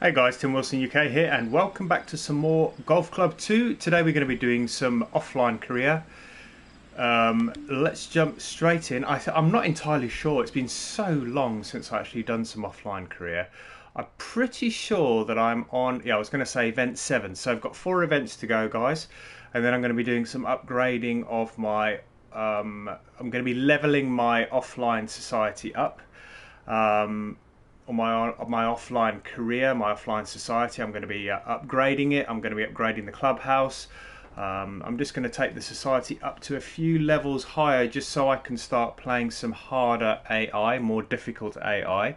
Hey guys, Tim Wilson UK here and welcome back to some more Golf Club 2. Today we're going to be doing some offline career. Let's jump straight in. I'm not entirely sure, it's been so long since I actually done some offline career. I'm pretty sure that I'm on, I was going to say event 7, so I've got 4 events to go guys, and then I'm going to be doing some upgrading of my, I'm going to be leveling my offline society up. On my offline career, my offline society, I'm going to be upgrading it. I'm going to be upgrading the clubhouse. I'm just going to take the society up to a few levels higher just so I can start playing some harder AI, more difficult AI.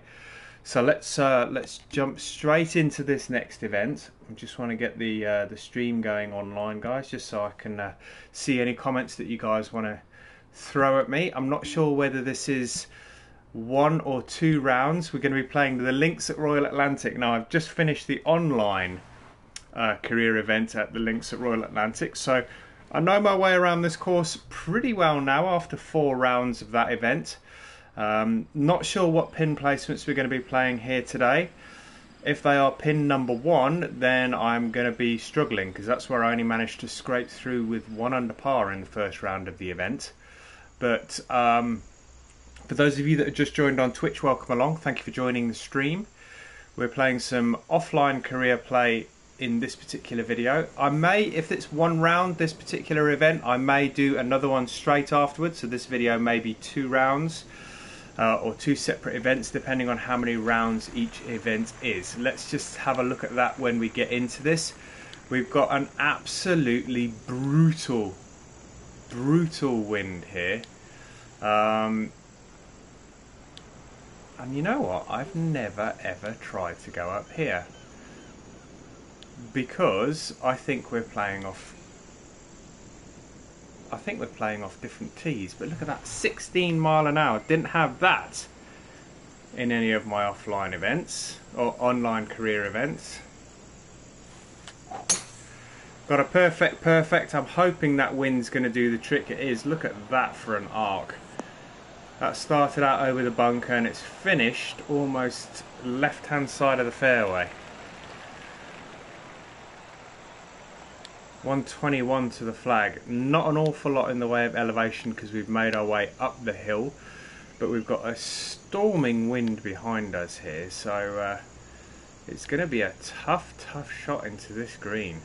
So let's jump straight into this next event. I just want to get the stream going online, guys, just so I can see any comments that you guys want to throw at me. I'm not sure whether this is 1 or 2 rounds. We're going to be playing the Links at Royal Atlantic. Now I've just finished the online career event at the Links at Royal Atlantic, so I know my way around this course pretty well now after 4 rounds of that event. Not sure what pin placements we're going to be playing here today. If they are pin number 1, then I'm going to be struggling because that's where I only managed to scrape through with 1 under par in the first round of the event. But for those of you that have just joined on Twitch, welcome along. Thank you for joining the stream. We're playing some offline career play in this particular video. I may, if it's 1 round, this particular event, I may do another one straight afterwards. So this video may be 2 rounds or 2 separate events, depending on how many rounds each event is. Let's just have a look at that when we get into this. We've got an absolutely brutal wind here. And you know what? I've never ever tried to go up here because I think we're playing off. Different tees. But look at that, 16 mile an hour. Didn't have that in any of my offline events or online career events. Got a perfect. I'm hoping that wind's going to do the trick. It is. Look at that for an arc. That started out over the bunker and it's finished almost left-hand side of the fairway. 121 to the flag. Not an awful lot in the way of elevation because we've made our way up the hill, but we've got a storming wind behind us here, so it's going to be a tough shot into this green.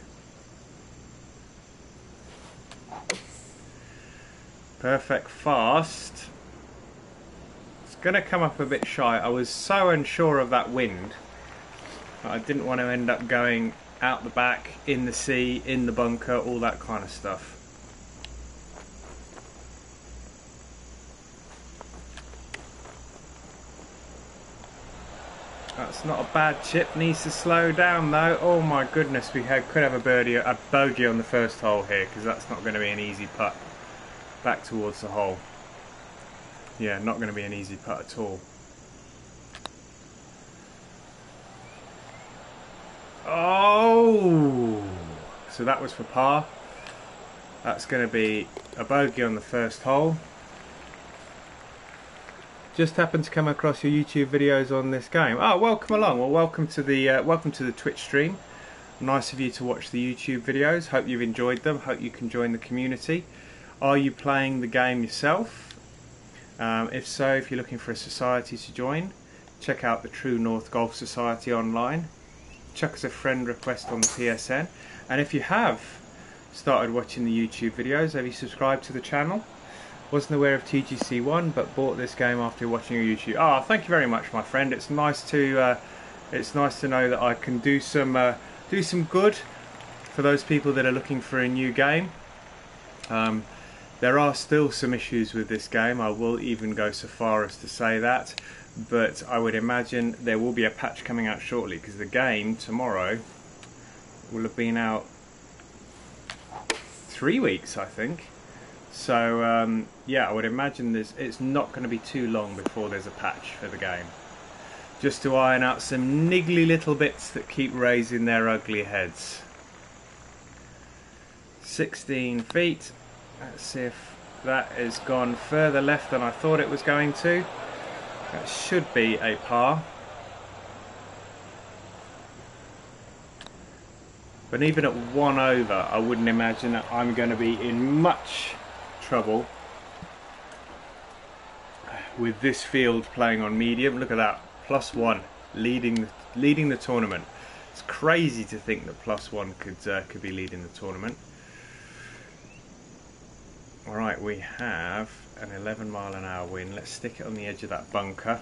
Perfect fast. Going to come up a bit shy. I was so unsure of that wind that I didn't want to end up going out the back, in the sea, in the bunker, all that kind of stuff. That's not a bad chip. Needs to slow down though. Oh my goodness, we could have a bogey on the first hole here because that's not going to be an easy putt back towards the hole. Yeah, not going to be an easy putt at all. Oh! So that was for par. That's going to be a bogey on the first hole. Just happened to come across your YouTube videos on this game. Oh, welcome along. Well, welcome to the Twitch stream. Nice of you to watch the YouTube videos. Hope you've enjoyed them. Hope you can join the community. Are you playing the game yourself? If so, if you're looking for a society to join, check out the True North Golf Society online. Chuck us a friend request on the PSN. And if you have started watching the YouTube videos, have you subscribed to the channel? Wasn't aware of TGC1, but bought this game after watching your YouTube. Ah, thank you very much, my friend. It's nice to know that I can do some good for those people that are looking for a new game. There are still some issues with this game, I will even go so far as to say that, but I would imagine there will be a patch coming out shortly because the game tomorrow will have been out 3 weeks, I think. So yeah, I would imagine it's not going to be too long before there's a patch for the game. Just to iron out some niggly little bits that keep raising their ugly heads. 16 feet. Let's see if that has gone further left than I thought it was going to. That should be a par. But even at 1 over, I wouldn't imagine that I'm going to be in much trouble with this field playing on medium. Look at that, +1, leading the tournament. It's crazy to think that +1 could be leading the tournament. All right, we have an 11-mile-an-hour wind. Let's stick it on the edge of that bunker.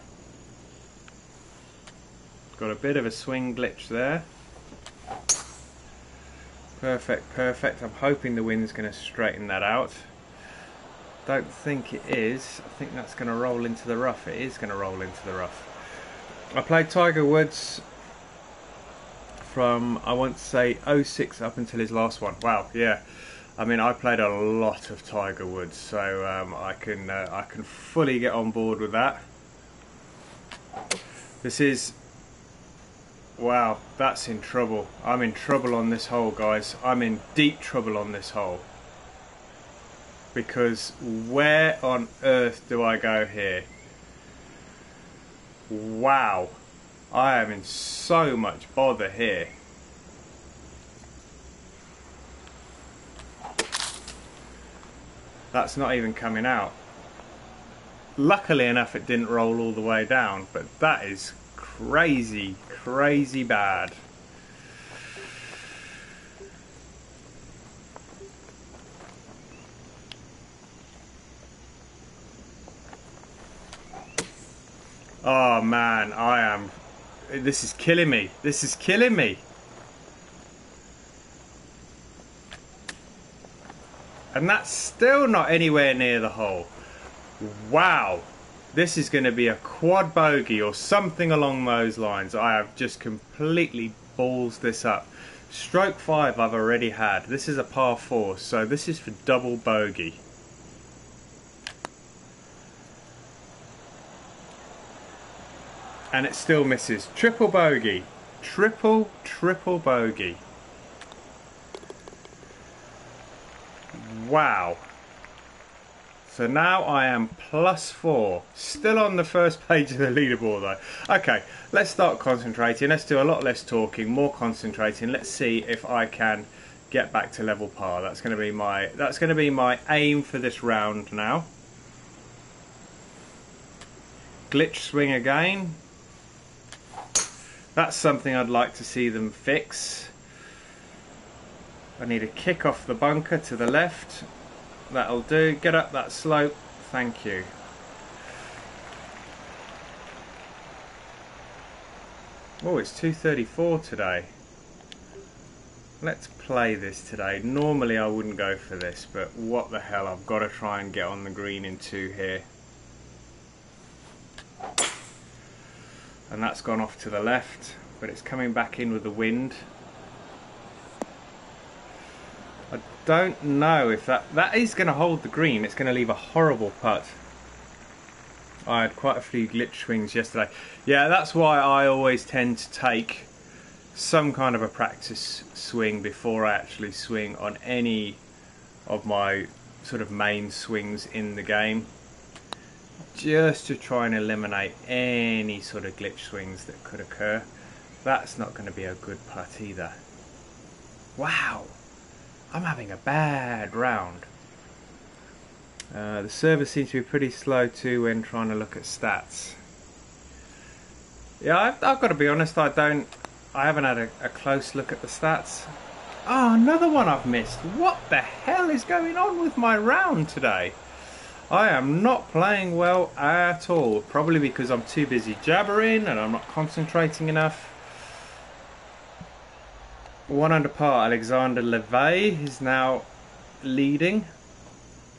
Got a bit of a swing glitch there. Perfect, perfect. I'm hoping the wind's going to straighten that out. Don't think it is. I think that's going to roll into the rough. It is going to roll into the rough. I played Tiger Woods from, I want to say, 06 up until his last one. Wow, yeah. I mean, I played a lot of Tiger Woods, so I can fully get on board with that. This is, wow, that's in trouble. I'm in trouble on this hole, guys. I'm in deep trouble on this hole. Because where on earth do I go here? Wow, I am in so much bother here. That's not even coming out. Luckily enough, it didn't roll all the way down, but that is crazy, crazy bad. Oh man, this is killing me. This is killing me. And that's still not anywhere near the hole. Wow. This is going to be a quad bogey or something along those lines. I have just completely balls this up. Stroke 5 I've already had. This is a par 4, so this is for double bogey. And it still misses. Triple bogey. Triple bogey. Wow. So now I am +4. Still on the first page of the leaderboard though. Okay, let's start concentrating. Let's do a lot less talking, more concentrating. Let's see if I can get back to level par. That's going to be my aim for this round now. Glitch swing again. That's something I'd like to see them fix. I need a kick off the bunker to the left. That'll do. Get up that slope. Thank you. Oh, it's 234 today. Let's play this today. Normally I wouldn't go for this, but what the hell, I've got to try and get on the green in 2 here. And that's gone off to the left, but it's coming back in with the wind. I don't know if that is going to hold the green. It's going to leave a horrible putt. I had quite a few glitch swings yesterday. Yeah, that's why I always tend to take some kind of a practice swing before I actually swing on any of my sort of main swings in the game, just to try and eliminate any sort of glitch swings that could occur. That's not going to be a good putt either. Wow, I'm having a bad round. The server seems to be pretty slow too when trying to look at stats. Yeah, I've got to be honest, I haven't had a close look at the stats. Oh, another one I've missed. What the hell is going on with my round today? I am not playing well at all. Probably because I'm too busy jabbering and I'm not concentrating enough. 1 under par, Alexander Levay is now leading.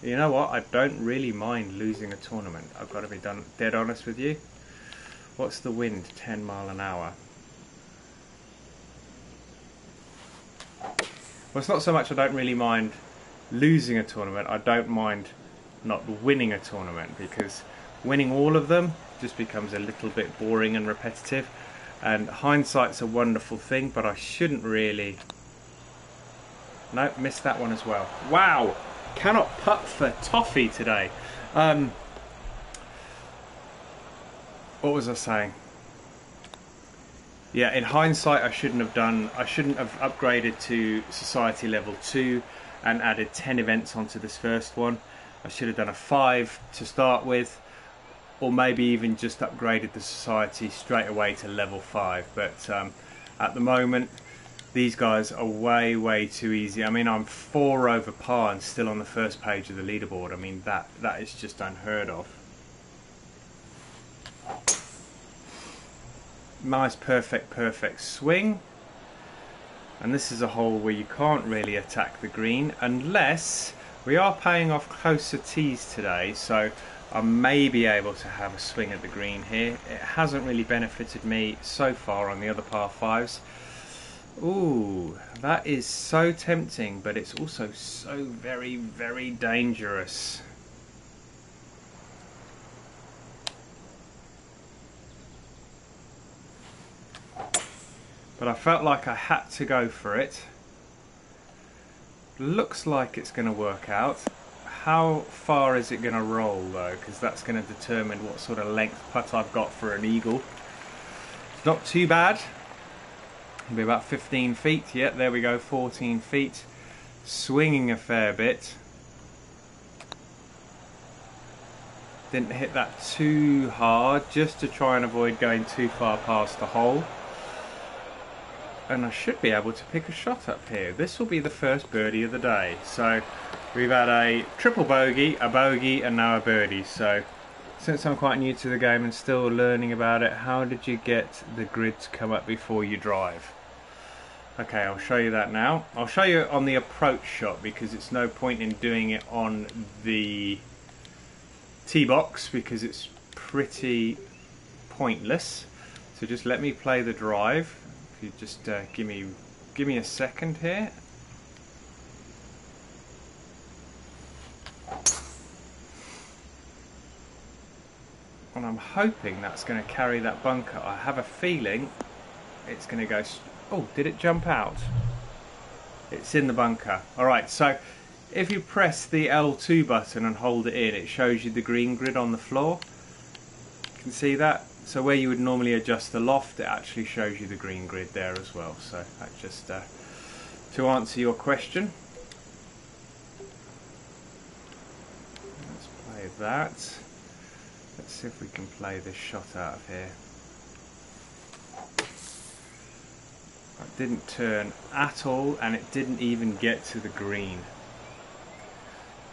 You know what? I don't really mind losing a tournament. I've got to be dead honest with you. What's the wind? 10 mile an hour. Well, it's not so much I don't really mind losing a tournament. I don't mind not winning a tournament, because winning all of them just becomes a little bit boring and repetitive, and hindsight's a wonderful thing, but I shouldn't really. Nope, missed that one as well. Wow, cannot putt for toffee today. What was I saying? Yeah, in hindsight, I shouldn't have upgraded to Society Level 2 and added 10 events onto this first one. I should have done a 5 to start with, or maybe even just upgraded the Society straight away to Level 5. But at the moment, these guys are way too easy. I mean, I'm 4 over par and still on the first page of the leaderboard. I mean, that is just unheard of. Nice perfect swing, and this is a hole where you can't really attack the green unless we are paying off closer tees today, so I may be able to have a swing at the green here. It hasn't really benefited me so far on the other par 5s. Ooh, that is so tempting, but it's also so very dangerous. But I felt like I had to go for it. Looks like it's going to work out. How far is it going to roll though? Because that's going to determine what sort of length putt I've got for an eagle. It's not too bad. It'll be about 15 feet. Yeah, there we go, 14 feet. Swinging a fair bit. Didn't hit that too hard, just to try and avoid going too far past the hole. And I should be able to pick a shot up here. This will be the first birdie of the day. So we've had a triple bogey, a bogey, and now a birdie. So since I'm quite new to the game and still learning about it, how did you get the grid to come up before you drive? Okay, I'll show you that now. I'll show you on the approach shot because it's no point in doing it on the tee box because it's pretty pointless. So just let me play the drive. You just give me a second here. And I'm hoping that's going to carry that bunker. I have a feeling it's going to go... Oh, did it jump out? It's in the bunker. Alright, so if you press the L2 button and hold it in, it shows you the green grid on the floor. You can see that? So where you would normally adjust the loft, it actually shows you the green grid there as well. So that's just to answer your question. Let's play that. Let's see if we can play this shot out of here. That didn't turn at all, and it didn't even get to the green.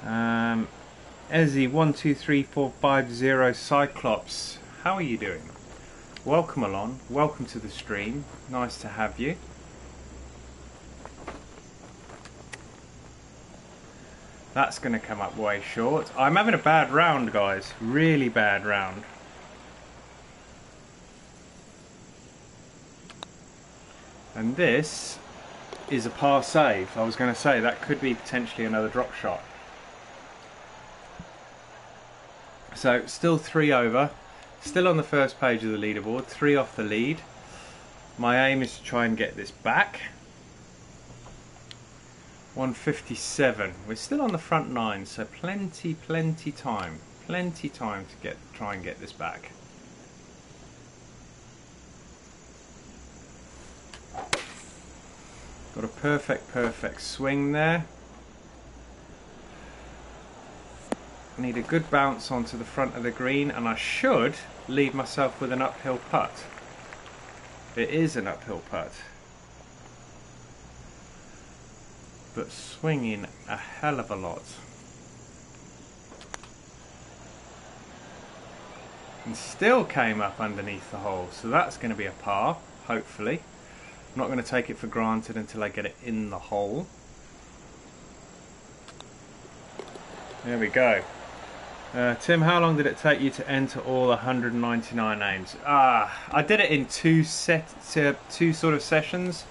Ezzy12345 Cyclops, how are you doing? Welcome along, welcome to the stream, nice to have you. That's going to come up way short. I'm having a bad round, guys, really bad round. And this is a par save. I was going to say that could be potentially another drop shot. So still 3 over, still on the first page of the leaderboard, 3 off the lead. My aim is to try and get this back. 157. We're still on the front 9, so plenty time. Plenty time to try and get this back. Got a perfect swing there. I need a good bounce onto the front of the green, and I should leave myself with an uphill putt. It is an uphill putt, but swinging a hell of a lot. And still came up underneath the hole, so that's going to be a par, hopefully. I'm not going to take it for granted until I get it in the hole. There we go. Tim, how long did it take you to enter all 199 names? I did it in two sort of sessions.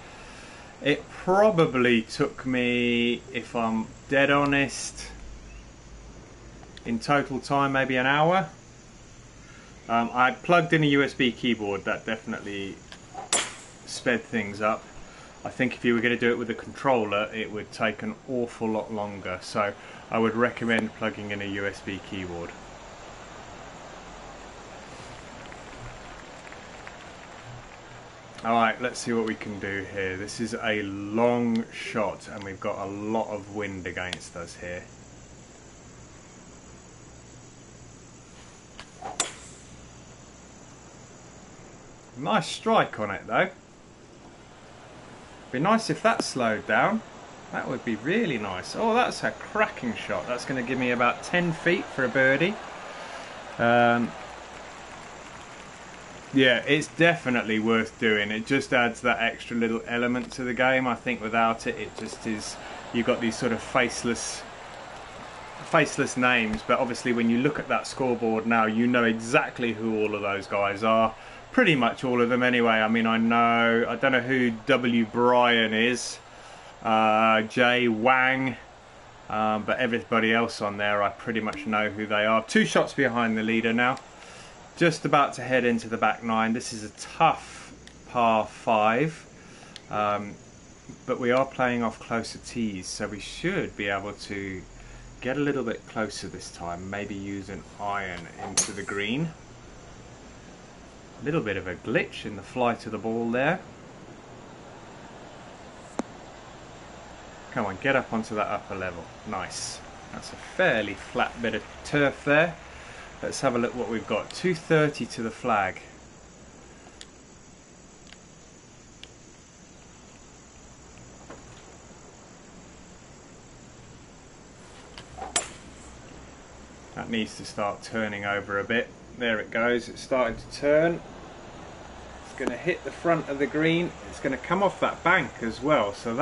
It probably took me, if I'm dead honest, in total time maybe an hour. I plugged in a USB keyboard, that definitely sped things up. I think if you were going to do it with a controller, it would take an awful lot longer, so I would recommend plugging in a USB keyboard. Alright, let's see what we can do here. This is a long shot and we've got a lot of wind against us here. Nice strike on it though. Be nice if that slowed down. That would be really nice. Oh, that's a cracking shot. That's going to give me about 10 feet for a birdie. Yeah, it's definitely worth doing. It just adds that extra little element to the game. I think without it, it just is, you've got these sort of faceless names, but obviously when you look at that scoreboard now, you know exactly who all of those guys are. Pretty much all of them anyway. I mean, I don't know who W. Bryan is, J. Wang, but everybody else on there, I pretty much know who they are. 2 shots behind the leader now. Just about to head into the back 9. This is a tough par 5, but we are playing off closer tees, so we should be able to get a little bit closer this time. Maybe use an iron into the green. A little bit of a glitch in the flight of the ball there. Come on, get up onto that upper level. Nice. That's a fairly flat bit of turf there. Let's have a look what we've got. 230 to the flag. That needs to start turning over a bit. There it goes. It's starting to turn. It's going to hit the front of the green. It's going to come off that bank as well. So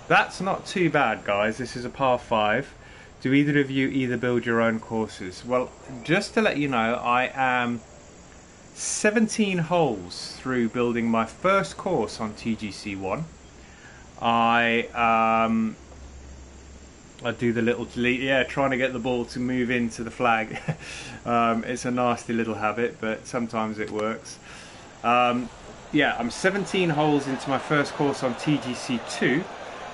that's not too bad, guys. This is a par 5. Do either of you build your own courses? Well, just to let you know, I am 17 holes through building my first course on TGC1. I do the little delete, yeah, trying to get the ball to move into the flag. It's a nasty little habit, but sometimes it works. Yeah, I'm 17 holes into my first course on TGC2.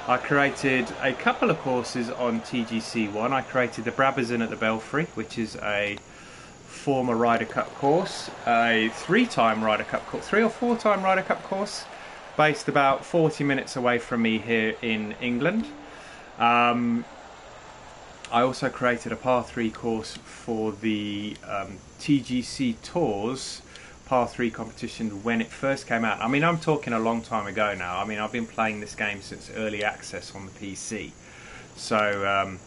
I created a couple of courses on TGC1. I created the Brabazon at the Belfry, which is a former Ryder Cup course, a 3-time Ryder Cup course, 3 or 4-time Ryder Cup course, based about 40 minutes away from me here in England. I also created a par 3 course for the TGC Tours par 3 competition when it first came out. I mean, I'm talking a long time ago now. I mean, I've been playing this game since early access on the PC. So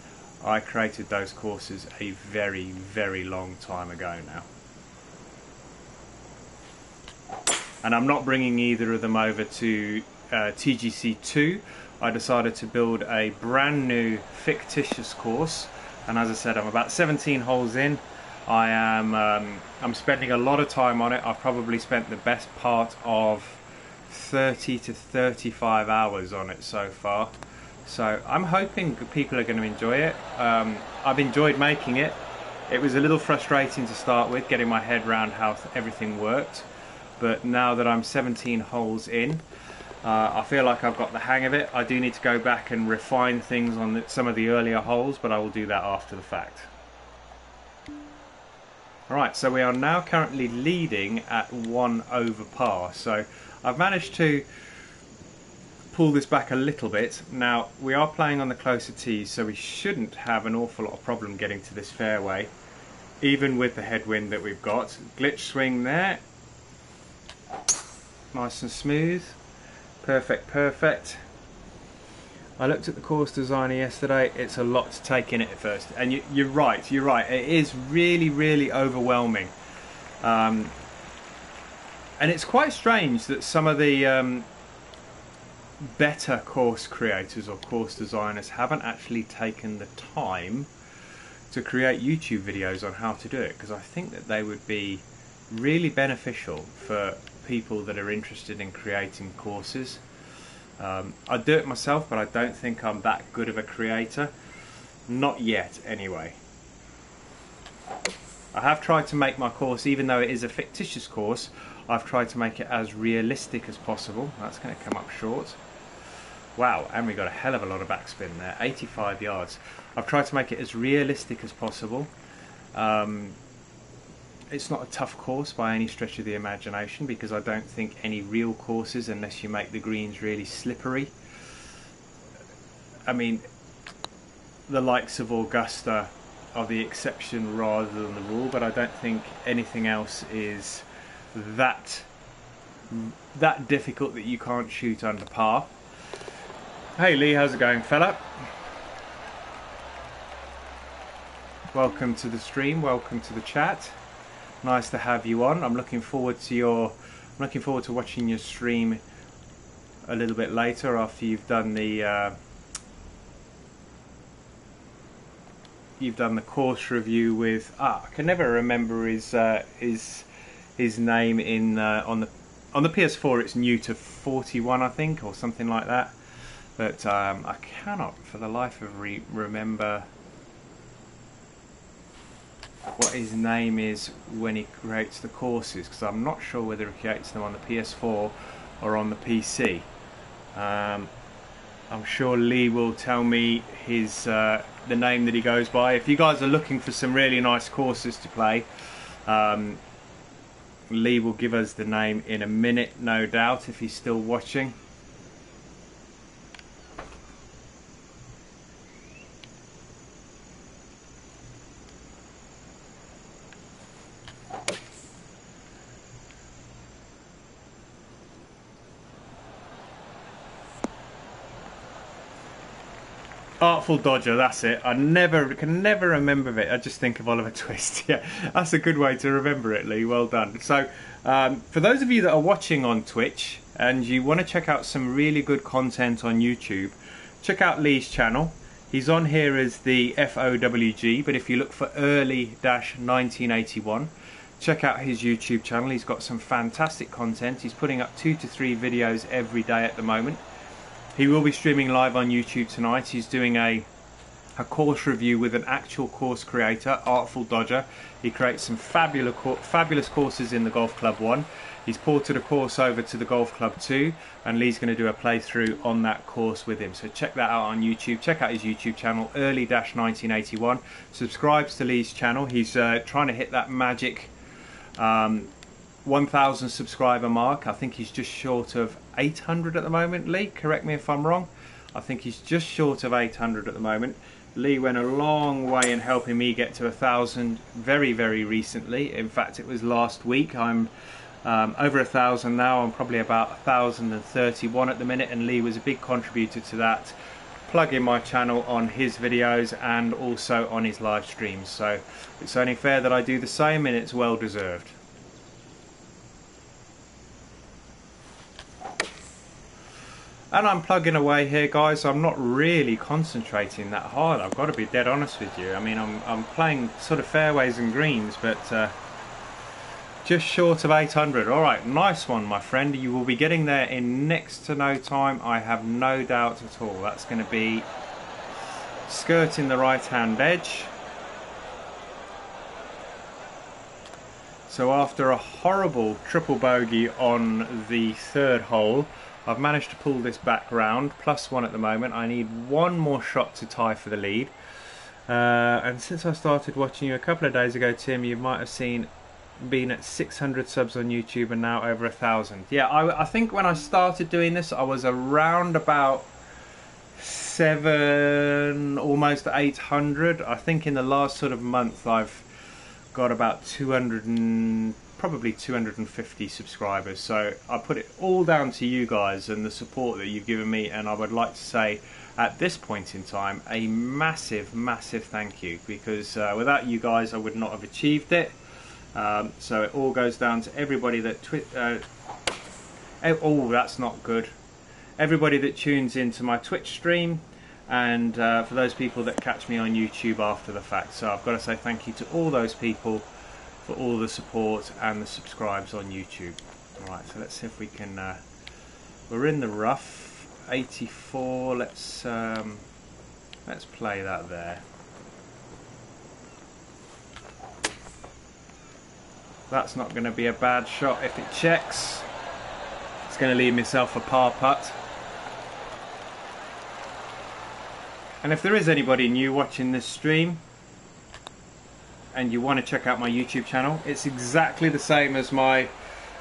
I created those courses a very, very long time ago now. And I'm not bringing either of them over to TGC2. I decided to build a brand new fictitious course. And as I said, I'm about 17 holes in. I'm spending a lot of time on it. I've probably spent the best part of 30 to 35 hours on it so far. So I'm hoping people are going to enjoy it. I've enjoyed making it. It was a little frustrating to start with, getting my head around how everything worked. But now that I'm 17 holes in, I feel like I've got the hang of it. I do need to go back and refine things on some of the earlier holes, but I will do that after the fact. Alright, so we are now currently leading at 1 over par. So I've managed to pull this back a little bit. Now, we are playing on the closer tees, so we shouldn't have an awful lot of problem getting to this fairway, even with the headwind that we've got. Glitch swing there. Nice and smooth. Perfect, perfect. I looked at the course designer yesterday. It's a lot to take in at first, and you're right. It is really, really overwhelming, and it's quite strange that some of the better course creators or course designers haven't actually taken the time to create YouTube videos on how to do it, because I think that they would be really beneficial for people that are interested in creating courses. I do it myself, but I don't think I'm that good of a creator. Not yet, anyway. I have tried to make my course, even though it is a fictitious course, I've tried to make it as realistic as possible. That's going to come up short. Wow, and we got a hell of a lot of backspin there, 85 yards. I've tried to make it as realistic as possible. It's not a tough course by any stretch of the imagination, because I don't think any real courses, unless you make the greens really slippery. I mean, the likes of Augusta are the exception rather than the rule, but I don't think anything else is that difficult that you can't shoot under par. Hey Lee, how's it going, fella? Welcome to the stream, welcome to the chat. Nice to have you on. I'm looking forward to watching your stream a little bit later after you've done the course review with I can never remember his name in on the PS4. It's new to 41, I think, or something like that. But I cannot for the life of remember what his name is when he creates the courses, because I'm not sure whether he creates them on the PS4 or on the PC. I'm sure Lee will tell me his the name that he goes by. If you guys are looking for some really nice courses to play, Lee will give us the name in a minute, no doubt, if he's still watching. Artful Dodger, that's it. I can never remember it. I just think of Oliver Twist. Yeah, that's a good way to remember it, Lee. Well done. So, for those of you that are watching on Twitch and you want to check out some really good content on YouTube, check out Lee's channel. He's on here as the FOWG, but if you look for early-1981, check out his YouTube channel. He's got some fantastic content. He's putting up 2 to 3 videos every day at the moment. He will be streaming live on YouTube tonight. He's doing a course review with an actual course creator, Artful Dodger. He creates some fabulous courses in the Golf Club 1. He's ported a course over to the Golf Club 2, and Lee's going to do a playthrough on that course with him. So check that out on YouTube. Check out his YouTube channel, early-1981. Subscribes to Lee's channel. He's trying to hit that magic 1,000 subscriber mark. I think he's just short of 800 at the moment. Lee, correct me if I'm wrong. I think he's just short of 800 at the moment. Lee went a long way in helping me get to 1,000 very, very recently. In fact, it was last week. I'm over 1,000 now. I'm probably about 1,031 at the minute, and Lee was a big contributor to that. Plug in my channel on his videos and also on his live streams. So it's only fair that I do the same, and it's well deserved. And I'm plugging away here, guys. I'm not really concentrating that hard. I've got to be dead honest with you. I mean, I'm playing sort of fairways and greens, but just short of 800. All right, nice one, my friend. You will be getting there in next to no time. I have no doubt at all. That's going to be skirting the right-hand edge. So after a horrible triple bogey on the 3rd hole, I've managed to pull this back round, +1 at the moment. I need one more shot to tie for the lead. And since I started watching you a couple of days ago, Tim, you might have seen been at 600 subs on YouTube and now over 1,000. Yeah, I think when I started doing this, I was around about 7, almost 800. I think in the last sort of month, I've got about 200 probably 250 subscribers. So I put it all down to you guys and the support that you've given me, and I would like to say at this point in time a massive thank you, because without you guys I would not have achieved it. So it all goes down to everybody that oh, that's not good. Everybody that tunes into my Twitch stream, and for those people that catch me on YouTube after the fact. So I've got to say thank you to all those people for all the support and the subscribes on YouTube. Alright, so let's see if we can, we're in the rough, 84, let's play that there. That's not going to be a bad shot if it checks. It's going to leave myself a par putt. And if there is anybody new watching this stream, and you want to check out my YouTube channel, it's exactly the same as my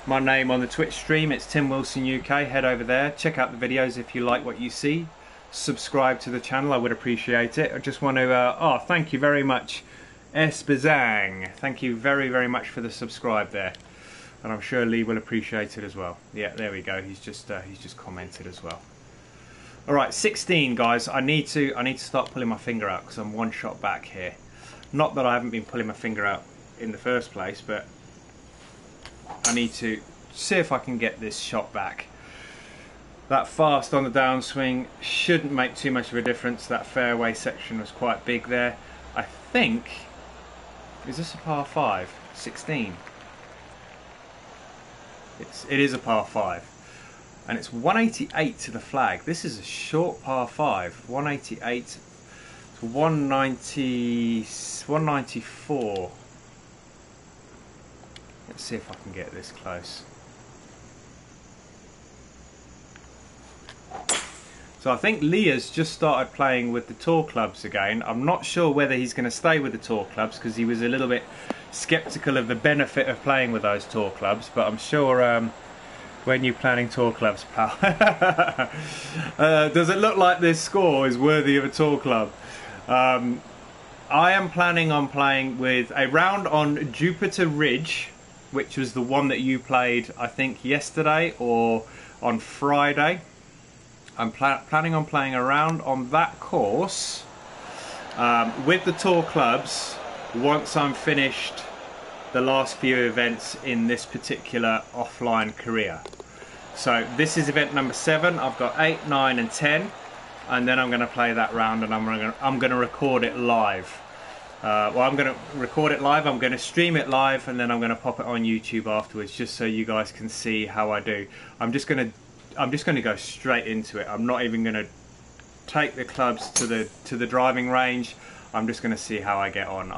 name on the Twitch stream. It's Tim Wilson UK. Head over there, check out the videos if you like what you see. Subscribe to the channel, I would appreciate it. I just want to thank you very much, Esbazang. Thank you very, very much for the subscribe there, and I'm sure Lee will appreciate it as well. Yeah, there we go. He's just commented as well. All right, 16 guys. I need to start pulling my finger out because I'm one shot back here. Not that I haven't been pulling my finger out in the first place, but I need to see if I can get this shot back. That fast on the downswing shouldn't make too much of a difference. That fairway section was quite big there. I think, is this a par 5? 16. It is a par 5. And it's 188 to the flag. This is a short par 5. 188 to 194. Let's see if I can get this close. So I think Leah's just started playing with the tour clubs again. I'm not sure whether he's going to stay with the tour clubs because he was a little bit sceptical of the benefit of playing with those tour clubs. But I'm sure when you're planning tour clubs, pal. Does it look like this score is worthy of a tour club? I am planning on playing with a round on Jupiter Ridge, which was the one that you played, I think, yesterday or on Friday. I'm planning on playing around on that course with the tour clubs once I'm finished the last few events in this particular offline career. So this is event number 7. I've got 8, 9 and 10, and then I'm going to play that round, and I'm going to record it live. Well, I'm going to record it live, I'm going to stream it live, and then I'm going to pop it on YouTube afterwards just so you guys can see how I do. I'm just going to go straight into it. I'm not even going to take the clubs to the driving range. I'm just going to see how I get on.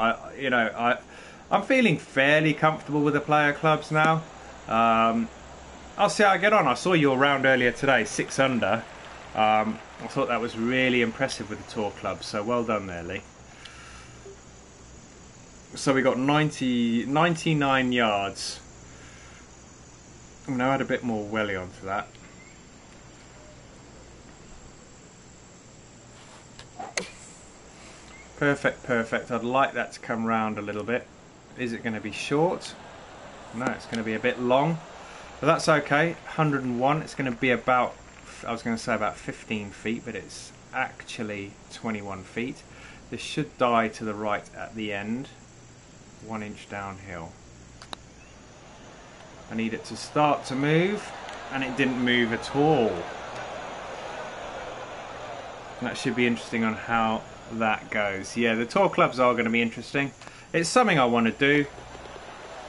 I'm feeling fairly comfortable with the player clubs now. I'll see how I get on. I saw your round earlier today, 6 under. I thought that was really impressive with the tour clubs, so well done there, Lee. So we got 99 yards. I'm going to add a bit more welly onto that. Perfect, perfect. I'd like that to come round a little bit. Is it going to be short? No, it's going to be a bit long. But that's okay. 101. It's going to be about, I was going to say about 15 feet, but it's actually 21 feet. This should die to the right at the end. 1 inch downhill. I need it to start to move, and it didn't move at all. And that should be interesting on how that goes. Yeah, the tour clubs are going to be interesting. It's something I want to do.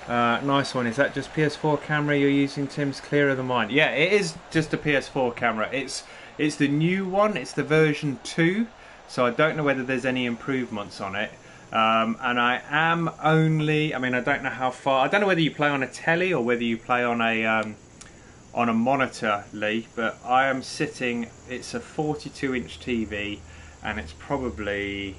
Nice one. Is that just PS4 camera you're using, Tim's clearer than mine? Yeah, it is just a PS4 camera. It's the new one. It's the version 2. So I don't know whether there's any improvements on it. And I am only, I mean, I don't know how far, I don't know whether you play on a telly or whether you play on a monitor, Lee, but I am sitting, it's a 42-inch TV, and it's probably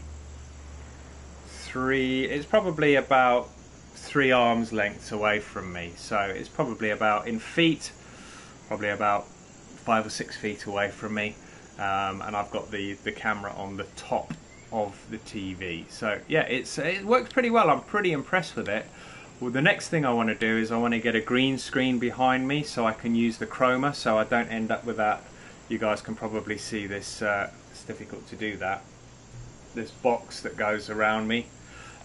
about 3 arms lengths away from me. So it's probably about, in feet, probably about 5 or 6 feet away from me. And I've got the camera on the top of the TV. So yeah, it works pretty well. I'm pretty impressed with it. Well, the next thing I want to do is I want to get a green screen behind me so I can use the chroma, so I don't end up with that. You guys can probably see this. It's difficult to do that. This box that goes around me.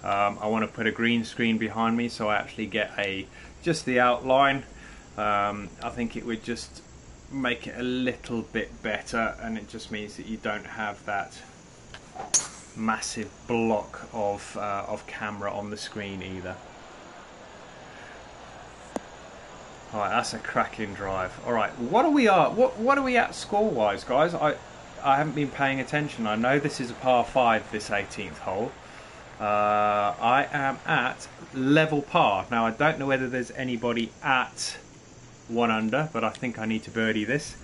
I want to put a green screen behind me so I actually get just the outline. I think it would just make it a little bit better, and it just means that you don't have that massive block of camera on the screen either. Alright, that's a cracking drive. Alright, what are we at score wise, guys? I haven't been paying attention. I know this is a par 5, this 18th hole. I am at level par. Now I don't know whether there's anybody at 1 under, but I think I need to birdie this.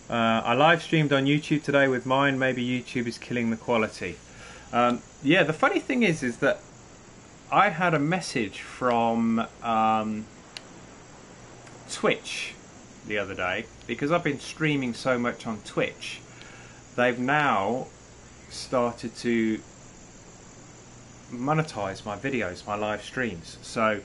I live streamed on YouTube today with mine. Maybe YouTube is killing the quality. Yeah, the funny thing is that I had a message from Twitch the other day, because I've been streaming so much on Twitch. They've now started to monetize my videos, my live streams. So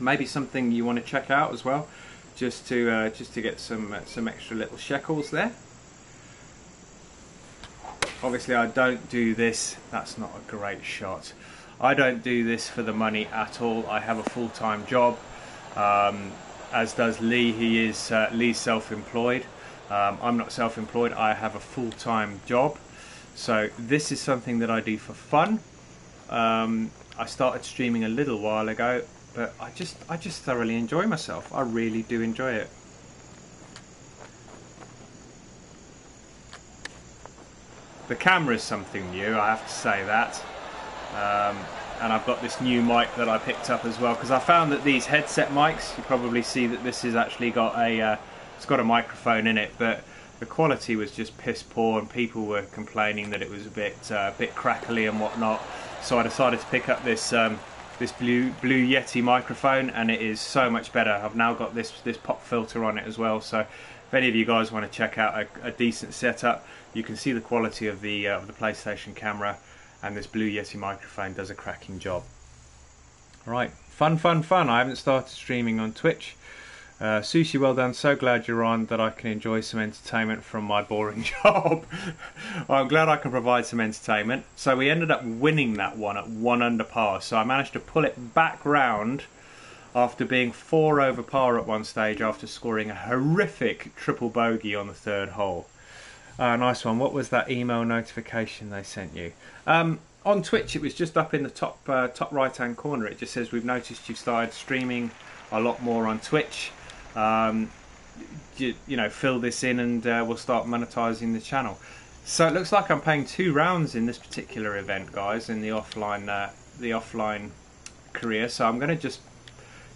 maybe something you want to check out as well, just to get some extra little shekels there. Obviously, I don't do this. That's not a great shot. I don't do this for the money at all. I have a full-time job, as does Lee. Lee's self-employed. I'm not self-employed. I have a full-time job. So this is something that I do for fun. I started streaming a little while ago, but I just thoroughly enjoy myself. I really do enjoy it. The camera is something new, I have to say that. And I've got this new mic that I picked up as well, because I found that these headset mics, you probably see that this has actually got it's got a microphone in it, but the quality was just piss poor, and people were complaining that it was a bit crackly and whatnot. So I decided to pick up this this Blue Yeti microphone, and it is so much better. I've now got this pop filter on it as well. So if any of you guys want to check out a decent setup, you can see the quality of the PlayStation camera, and this Blue Yeti microphone does a cracking job. Right, fun. I haven't started streaming on Twitch. Sushi, well done. So glad you're on, that I can enjoy some entertainment from my boring job. Well, I'm glad I can provide some entertainment. So we ended up winning that one at 1 under par. So I managed to pull it back round after being 4 over par at one stage, after scoring a horrific triple bogey on the 3rd hole. Nice one. What was that email notification they sent you? On Twitch, it was just up in the top right hand corner. It just says, we've noticed you've started streaming a lot more on Twitch. You know, fill this in and we'll start monetizing the channel. So it looks like I'm playing 2 rounds in this particular event, guys, in the offline career. So I'm going to just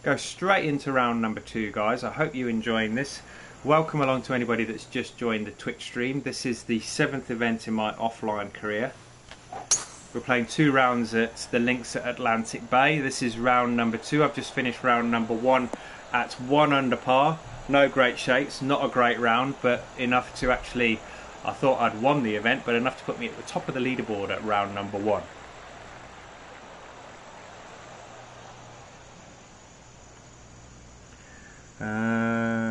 go straight into round number 2, guys. I hope you're enjoying this. Welcome along to anybody that's just joined the Twitch stream. This is the 7th event in my offline career. We're playing 2 rounds at the links at Atlantic Bay. This is round number 2. I've just finished round number 1 at 1 under par. No great shakes, not a great round, but enough to actually, I thought I'd won the event, but enough to put me at the top of the leaderboard at round number 1.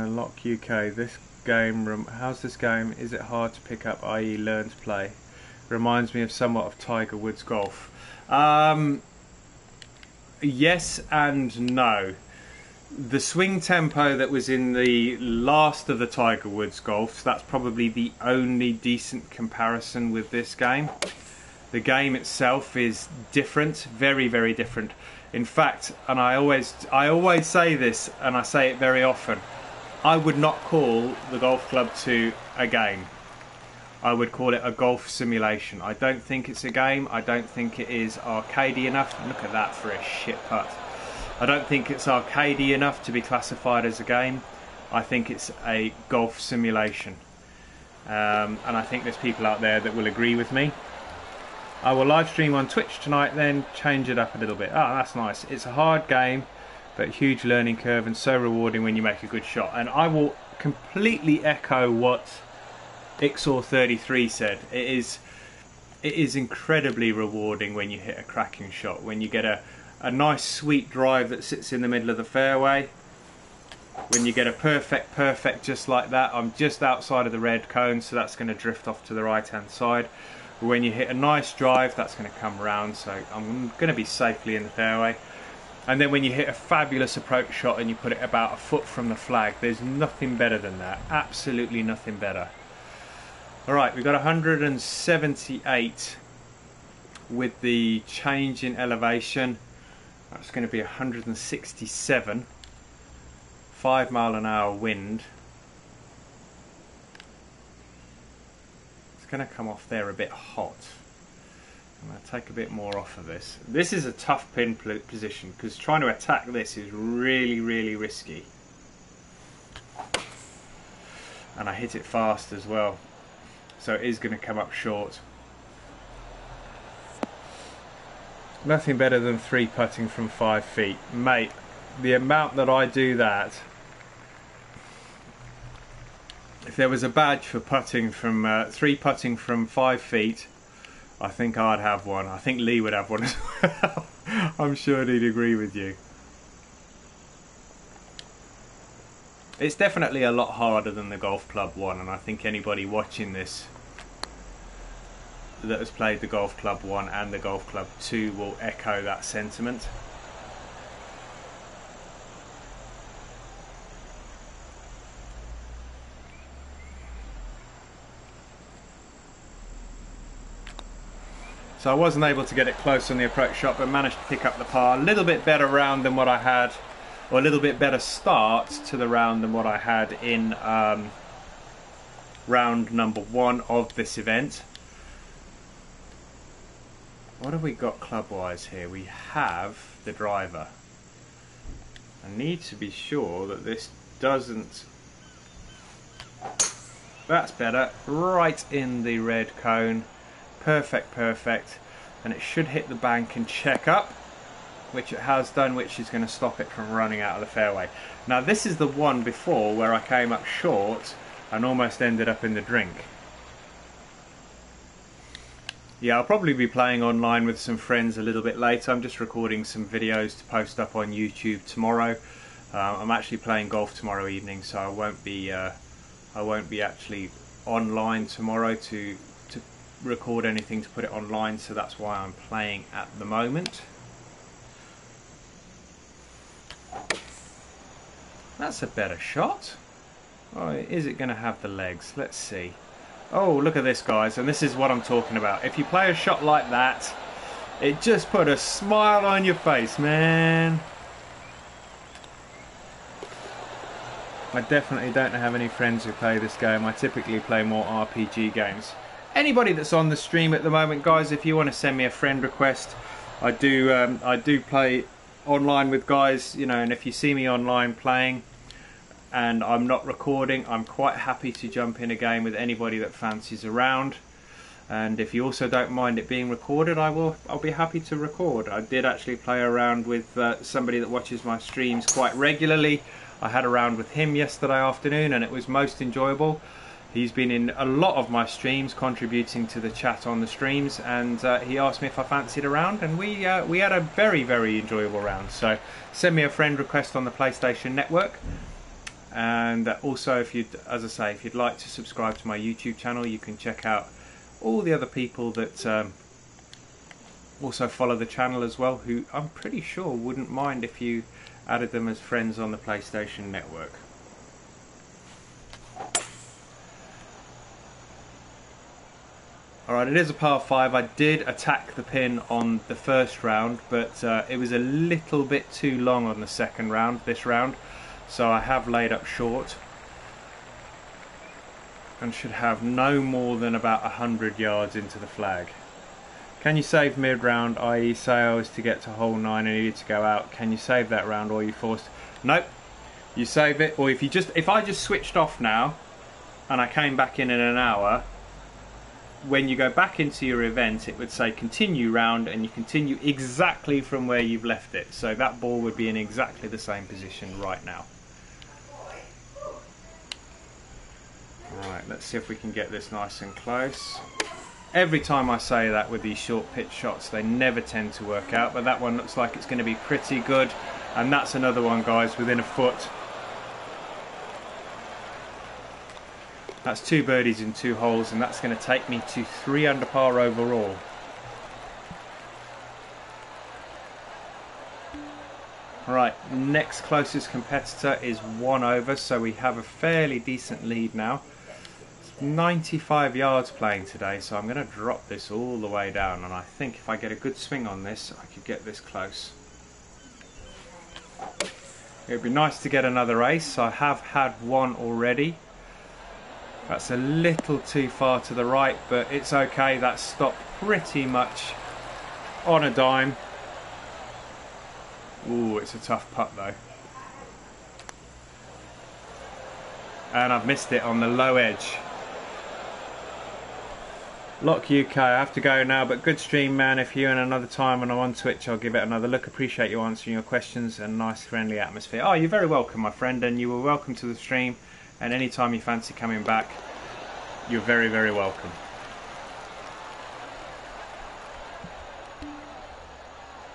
Lock UK, this game, how's this game? Is it hard to pick up, i.e. learn to play? Reminds me of somewhat of Tiger Woods golf. Yes and no. The swing tempo that was in the last of the Tiger Woods golfs, that's probably the only decent comparison with this game. The game itself is different, very, very different. In fact, and I always say this, and I say it very often, I would not call the Golf Club 2 a game. I would call it a golf simulation. I don't think it's a game. I don't think it is arcadey enough. Look at that for a shit putt. I don't think it's arcadey enough to be classified as a game. I think it's a golf simulation. And I think there's people out there that will agree with me. I will live stream on Twitch tonight, then change it up a little bit. Ah, that's nice. It's a hard game, but a huge learning curve, and so rewarding when you make a good shot. And I will completely echo what Ixor33 said. It is incredibly rewarding when you hit a cracking shot, when you get a nice sweet drive that sits in the middle of the fairway, when you get a perfect just like that. I'm just outside of the red cone, so that's going to drift off to the right hand side. When you hit a nice drive, that's going to come round, so I'm going to be safely in the fairway. And then when you hit a fabulous approach shot and you put it about a foot from the flag, there's nothing better than that. Absolutely nothing better. Alright, we've got 178 with the change in elevation. That's going to be 167. 5 mile an hour wind. It's going to come off there a bit hot. I'm going to take a bit more off of this. This is a tough pin position, because trying to attack this is really, really risky. And I hit it fast as well, so it is going to come up short. Nothing better than 3-putting from 5 feet. Mate, the amount that I do that... If there was a badge for putting from 3-putting from 5 feet, I think I'd have one. I think Lee would have one as well. I'm sure he'd agree with you. It's definitely a lot harder than the Golf Club 1, and I think anybody watching this that has played the Golf Club 1 and the Golf Club 2 will echo that sentiment. So I wasn't able to get it close on the approach shot, but managed to pick up the par. A little bit better round than what I had, or a little bit better start to the round than what I had in round number 1 of this event. What have we got club-wise here? We have the driver. I need to be sure that this doesn't... That's better. Right in the red cone. Perfect, perfect. And it should hit the bank and check up, which it has done, which is going to stop it from running out of the fairway. Now this is the one before where I came up short and almost ended up in the drink. Yeah, I'll probably be playing online with some friends a little bit later. I'm just recording some videos to post up on YouTube tomorrow. I'm actually playing golf tomorrow evening, so I won't be actually online tomorrow to record anything to put it online. So that's why I'm playing at the moment. That's a better shot. Oh, is it going to have the legs? Let's see. Oh, look at this, guys, and this is what I'm talking about. If you play a shot like that, it just put a smile on your face, man. I definitely don't have any friends who play this game. I typically play more RPG games. Anybody that's on the stream at the moment, guys, if you want to send me a friend request, I do play online with guys, you know, and if you see me online playing and I'm not recording, I'm quite happy to jump in a game with anybody that fancies around. And if you also don't mind it being recorded, I'll be happy to record. I did actually play around with somebody that watches my streams quite regularly. I had a round with him yesterday afternoon and it was most enjoyable. He's been in a lot of my streams, contributing to the chat on the streams, and he asked me if I fancied a round, and we had a very, very enjoyable round. So send me a friend request on the PlayStation Network. And also, if you'd like to subscribe to my YouTube channel, you can check out all the other people that also follow the channel as well, who I'm pretty sure wouldn't mind if you added them as friends on the PlayStation Network. Alright, it is a par 5. I did attack the pin on the first round, but it was a little bit too long on the second round, this round. So I have laid up short and should have no more than about 100 yards into the flag. Can you save mid-round, i.e. say I was to get to hole 9 and needed to go out? Can you save that round, or are you forced? Nope. You save it, or if I just switched off now and I came back in an hour, when you go back into your event it would say continue round, and you continue exactly from where you've left it. So that ball would be in exactly the same position right now. Alright, let's see if we can get this nice and close. Every time I say that with these short pitch shots, they never tend to work out, but that one looks like it's going to be pretty good. And that's another one, guys, within a foot. That's 2 birdies in 2 holes, and that's going to take me to 3 under par overall. Right, next closest competitor is 1 over, so we have a fairly decent lead now. 95 yards playing today, so I'm going to drop this all the way down, and I think if I get a good swing on this, I could get this close. It would be nice to get another ace. I have had one already. That's a little too far to the right, but it's okay. That stopped pretty much on a dime. Ooh, it's a tough putt though. And I've missed it on the low edge. Lock UK, I have to go now, but good stream, man. If you and another time when I'm on Twitch, I'll give it another look. Appreciate you answering your questions and nice friendly atmosphere. Oh, you're very welcome, my friend, and you were welcome to the stream. And anytime you fancy coming back, you're very, very welcome.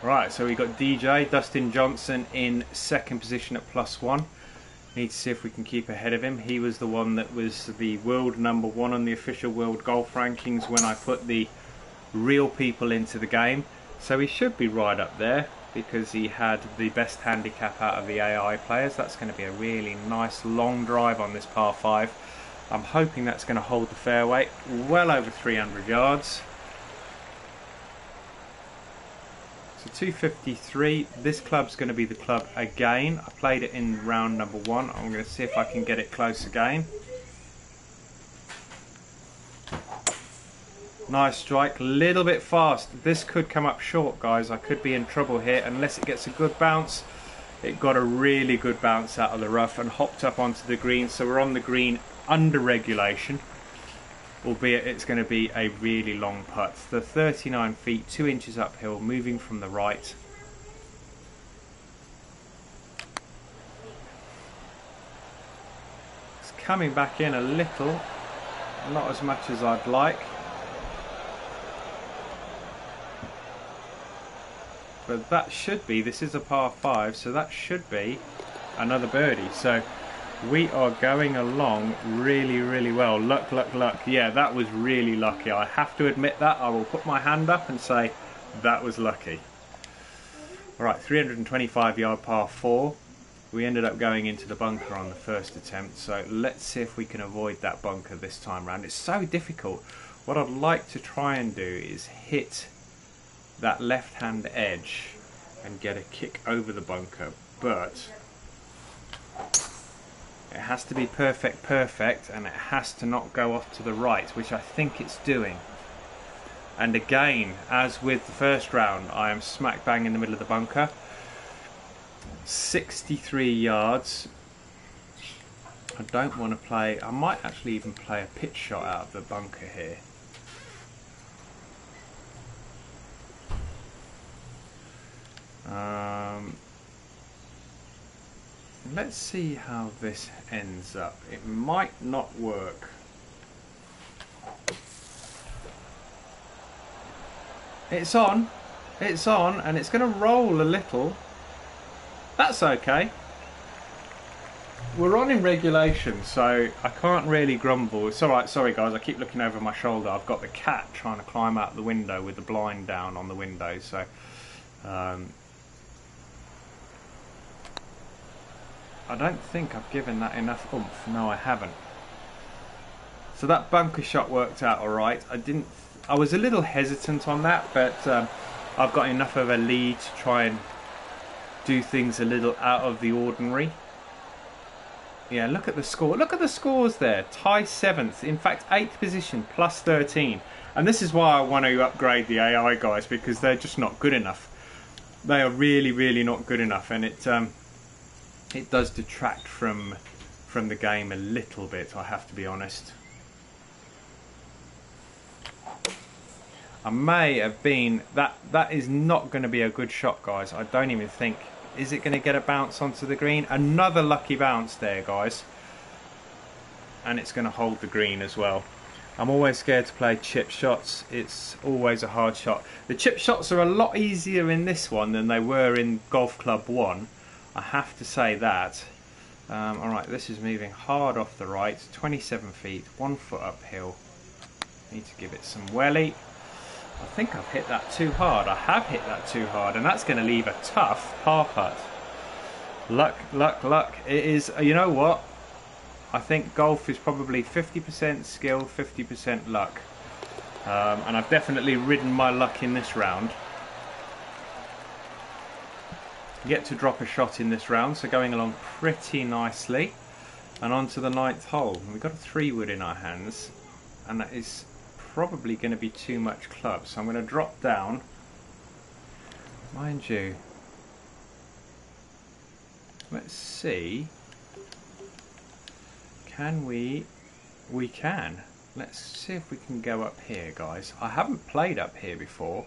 Right, so we got DJ Dustin Johnson in second position at +1. Need to see if we can keep ahead of him. He was the one that was the world #1 on the official world golf rankings when I put the real people into the game. So he should be right up there because he had the best handicap out of the AI players. That's going to be a really nice long drive on this par 5. I'm hoping that's going to hold the fairway well over 300 yards. So 253, this club's going to be the club again. I played it in round #1. I'm going to see if I can get it close again. Nice strike, little bit fast. This could come up short, guys. I could be in trouble here unless it gets a good bounce. It got a really good bounce out of the rough and hopped up onto the green. So we're on the green under regulation. Albeit it's going to be a really long putt. The 39 feet, 2 inches uphill, moving from the right. It's coming back in a little, not as much as I'd like. But that should be, this is a par 5, so that should be another birdie. So we are going along really, really well. Luck, luck, luck. Yeah, that was really lucky. I have to admit that. I will put my hand up and say that was lucky. All right, 325 yard par 4. We ended up going into the bunker on the first attempt. So let's see if we can avoid that bunker this time round. It's so difficult. What I'd like to try and do is hit that left hand edge and get a kick over the bunker. But it has to be perfect, and it has to not go off to the right, which I think it's doing. And again, as with the first round, I am smack bang in the middle of the bunker. 63 yards. I don't want to play, I might actually even play a pitch shot out of the bunker here. Let's see how this ends up. It might not work. It's on, and it's going to roll a little. That's okay. We're on in regulation, so I can't really grumble. It's alright, sorry guys, I keep looking over my shoulder. I've got the cat trying to climb out the window with the blind down on the window, so I don't think I've given that enough oomph. No, I haven't. So that bunker shot worked out alright. I was a little hesitant on that, but I've got enough of a lead to try and do things a little out of the ordinary. Yeah, look at the score. Look at the scores there. Tie 7th. In fact, 8th position, plus 13. And this is why I want to upgrade the AI guys, because they're just not good enough. They are really, really not good enough, and it does detract from the game a little bit, I have to be honest. I may have been, that is not going to be a good shot, guys. I don't even think, is it going to get a bounce onto the green? Another lucky bounce there, guys. And it's going to hold the green as well. I'm always scared to play chip shots. It's always a hard shot. The chip shots are a lot easier in this one than they were in Golf Club 1. I have to say that. Alright, this is moving hard off the right. 27 feet, 1 foot uphill. Need to give it some welly. I think I've hit that too hard. I have hit that too hard, and that's going to leave a tough par putt. Luck, luck, luck. It is, you know what? I think golf is probably 50% skill, 50% luck. And I've definitely ridden my luck in this round. Yet to drop a shot in this round, so going along pretty nicely. And on to the 9th hole. We've got a 3-wood in our hands, and that is probably going to be too much club, so I'm going to drop down. Mind you, let's see, can we can. Let's see if we can go up here, guys. I haven't played up here before.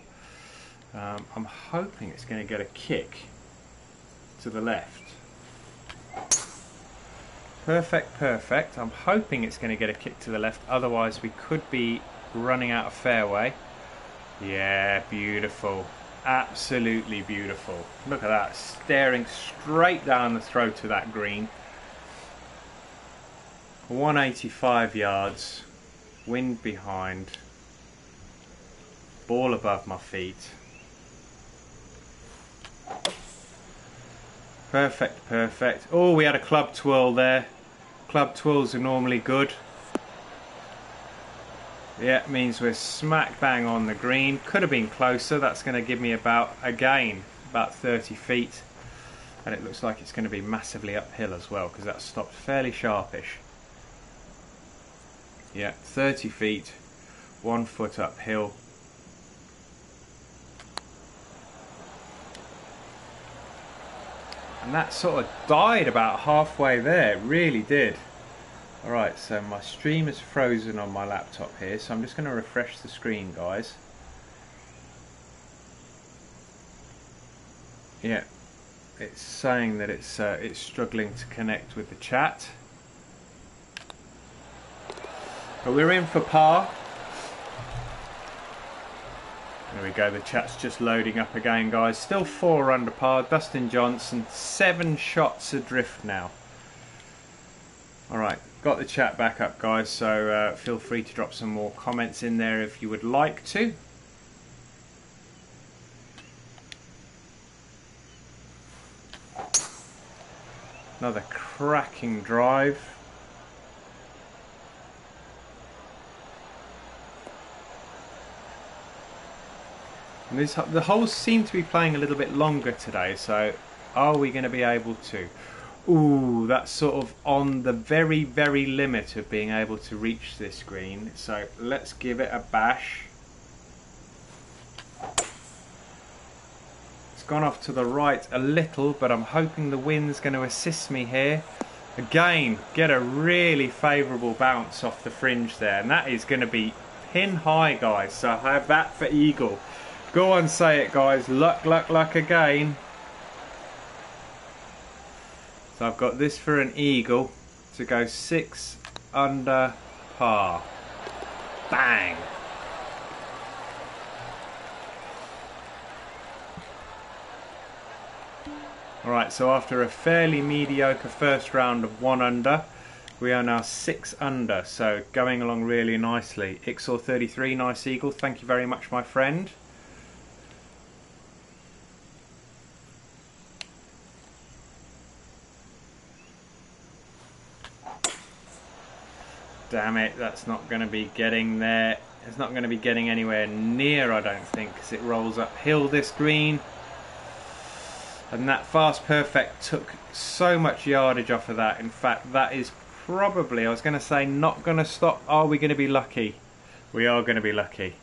I'm hoping it's going to get a kick to the left. Perfect, perfect. I'm hoping it's going to get a kick to the left, otherwise we could be running out of fairway. Yeah, beautiful. Absolutely beautiful. Look at that, staring straight down the throat of that green. 185 yards, wind behind, ball above my feet. Perfect, perfect. Oh, we had a club twirl there. Club twirls are normally good. Yeah, it means we're smack bang on the green. Could have been closer. That's going to give me about 30 feet. And it looks like it's going to be massively uphill as well, because that stopped fairly sharpish. Yeah, 30 feet, 1 foot uphill. And that sort of died about halfway there, it really did. Alright, so my stream is frozen on my laptop here, so I'm just going to refresh the screen, guys. Yeah, it's saying that it's struggling to connect with the chat. But we're in for par. There we go, the chat's just loading up again, guys. Still 4 under par. Dustin Johnson, 7 shots adrift now. Alright, got the chat back up, guys, so feel free to drop some more comments in there if you would like to. Another cracking drive. And the holes seem to be playing a little bit longer today, so are we going to be able to? Ooh, that's sort of on the very, very limit of being able to reach this green. So let's give it a bash. It's gone off to the right a little, but I'm hoping the wind's going to assist me here. Again, get a really favourable bounce off the fringe there, and that is going to be pin high, guys. So I have that for eagle. Go on, say it, guys. Luck, luck, luck again. So I've got this for an eagle to go 6 under par. Bang! Alright, so after a fairly mediocre first round of 1 under, we are now 6 under, so going along really nicely. Ixor33, nice eagle. Thank you very much, my friend. Damn it, that's not going to be getting there. It's not going to be getting anywhere near, I don't think, because it rolls uphill this green. And that fast perfect took so much yardage off of that. In fact, that is probably, I was going to say, not going to stop. Are we going to be lucky? We are going to be lucky.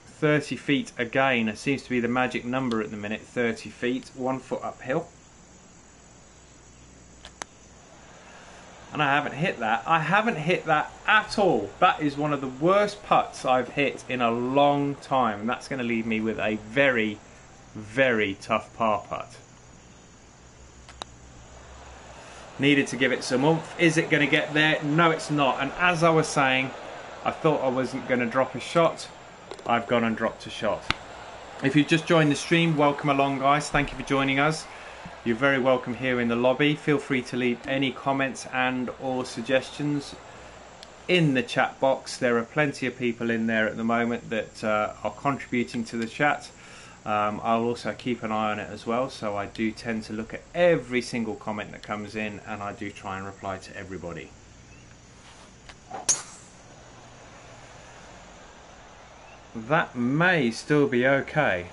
30 feet again. It seems to be the magic number at the minute. 30 feet, 1 foot uphill. And I haven't hit that. I haven't hit that at all. That is one of the worst putts I've hit in a long time. And that's going to leave me with a very, very tough par putt. Needed to give it some oomph. Is it going to get there? No, it's not. And as I was saying, I thought I wasn't going to drop a shot. I've gone and dropped a shot. If you've just joined the stream, welcome along, guys. Thank you for joining us. You're very welcome here in the lobby. Feel free to leave any comments and or suggestions in the chat box. There are plenty of people in there at the moment that are contributing to the chat. I'll also keep an eye on it as well, so I do tend to look at every single comment that comes in, and I do try and reply to everybody. That may still be okay.